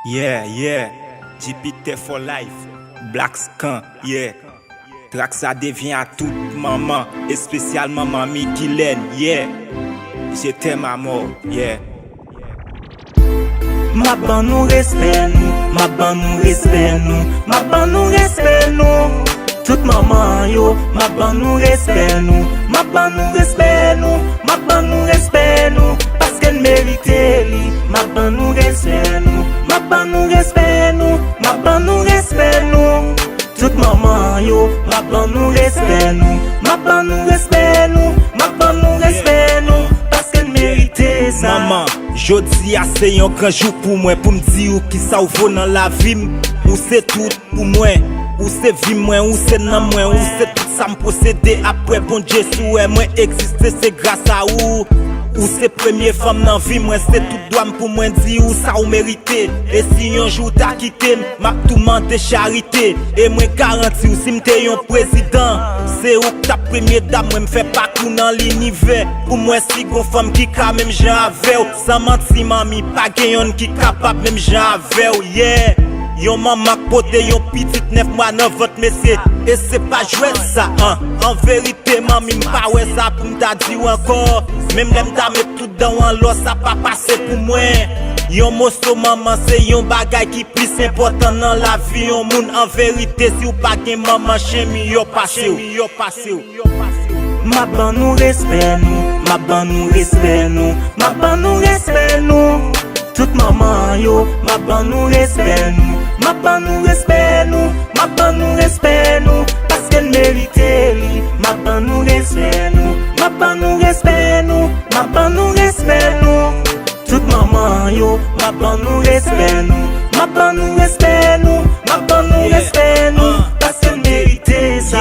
Yeah, JPT for life, Black Scan, yeah. Track ça devient à toute maman, et spécialement mamie Guylaine, yeah. Je t'aime à mort, yeah. Ma ban nous respect nous, ma ban nous respect nous, ma ban nous respect nous. Toute maman yo, ma ban nous respect nous, ma ban nous respect nous, ma ban nous respect nous. Parce qu'elle mérite li, ma ban nous respect nous, ma ban nous respect nous, ma ban nous respect nous. Toute maman yo, ma ban nous respect nous, ma ban nous respect nous, ma ban nous respect nous. Parce qu'elle mérite ça. Maman, jodi a c'est un grand jour pour moi, pour me dire qui ça vaut dans la vie, ou c'est tout pour moi. Ou c'est vie moi, ou c'est nan moi, ou c'est tout ça me posséder après bon Dieu souhait moi exister c'est grâce à ou c'est première femme dans vie moi c'est tout droit pour moi dire ou ça ou mérité et si un jour t'as quitté m'a tout mandé charité et moi garanti ou si m'te un président c'est ou ta première dame moi me fait pas tout dans l'univers pour moi si gon femme qui ka même j'en avec sans mentir mamie pas gayon qui capable même j'en avec yeah. Yon maman pote yon petit 9 mois dans votre messier et c'est pas jouer ça hein. En vérité mamie m'pa ouais ça pour m'ta dire encore même l'aime ta met tout dans un lot ça pas passer pour moi. Yon mosso maman c'est yon bagay qui plus important dans la vie yon moun en vérité si ou pas gen maman chemi yo passé Ma ban nous respect nous, ma ban nous respect nous, ma ban nous respect nous. Toute maman yo, ma ban nous respect nous, ma ban nous respect nous, ma ban nous respect nous. Parce qu'elle mérite li, ma ban nous respect nous, ma ban nous respect nous, ma ban nous respect nous. Toute maman yo, ma ban nous respect nous, ma ban nous respect nous, ma ban nous respect nous. Parce qu'elle mérite ça.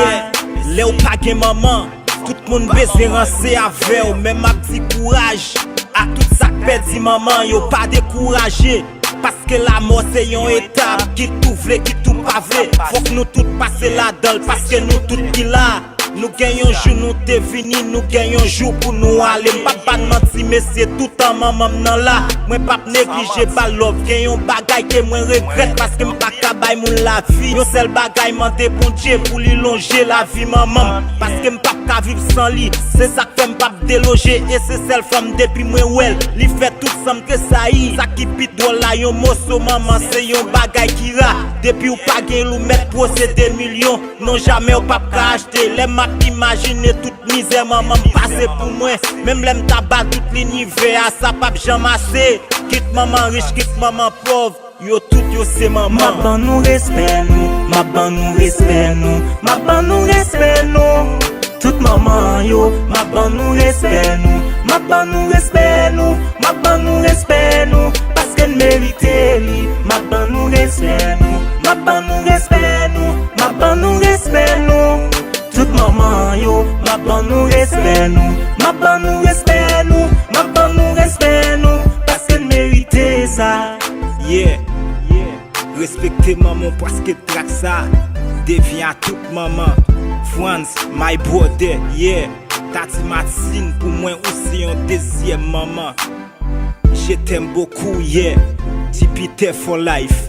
Là ou pas gen maman, tout le monde besoin rancer avec ou même ma petit courage. A tout ça perdu maman yo pas découragé parce que la mort c'est une étape qui tout vle qui tout pas vle faut que nous tout passer là-dedans parce que nous tout qui là nous gagnons jour nous te vini nous gagnons jour pour nous aller pas mentir mais c'est tout en maman nan là moi pas négliger pas love gagnons bagay que moi regrette parce que m'pas ka bay moun la vie yo seul bagay mande bon Dieu pour lui longer la vie maman parce que m'pas ka vivre sans lui c'est ça que fait m'pas déloger et c'est celle femme depuis moi well li fait tout ça que ça y ça qui pit là yon mosso maman c'est yon bagay qui ra depuis ou pas gain lou mettre posséder millions non jamais ou pas ka acheter les m'a imaginer toute misère maman passer pour moi même l'aime tabac tout l'univers ça pas jamais assez quitte maman riche quitte maman pauvre yo tout yo c'est maman ma ban nous respect nous ma ban nous respect nous ma ban nous respect nous toute maman yo ma ban nous respect nous ma ban nous respect nous ma ban nous respect nous parce qu'elle mérite li ma ban nous respect nous ma ban nous respect nous ma ban nous respect nous toute maman yo ma ban nous respect nous ma ban nous respect nous ma ban nous respect nous parce qu'elle mérite ça yeah respectez maman parce que track ça devient à toute maman France my brother yeah Tati Martine pour moi aussi un deuxième maman je t'aime beaucoup yeah JPT for life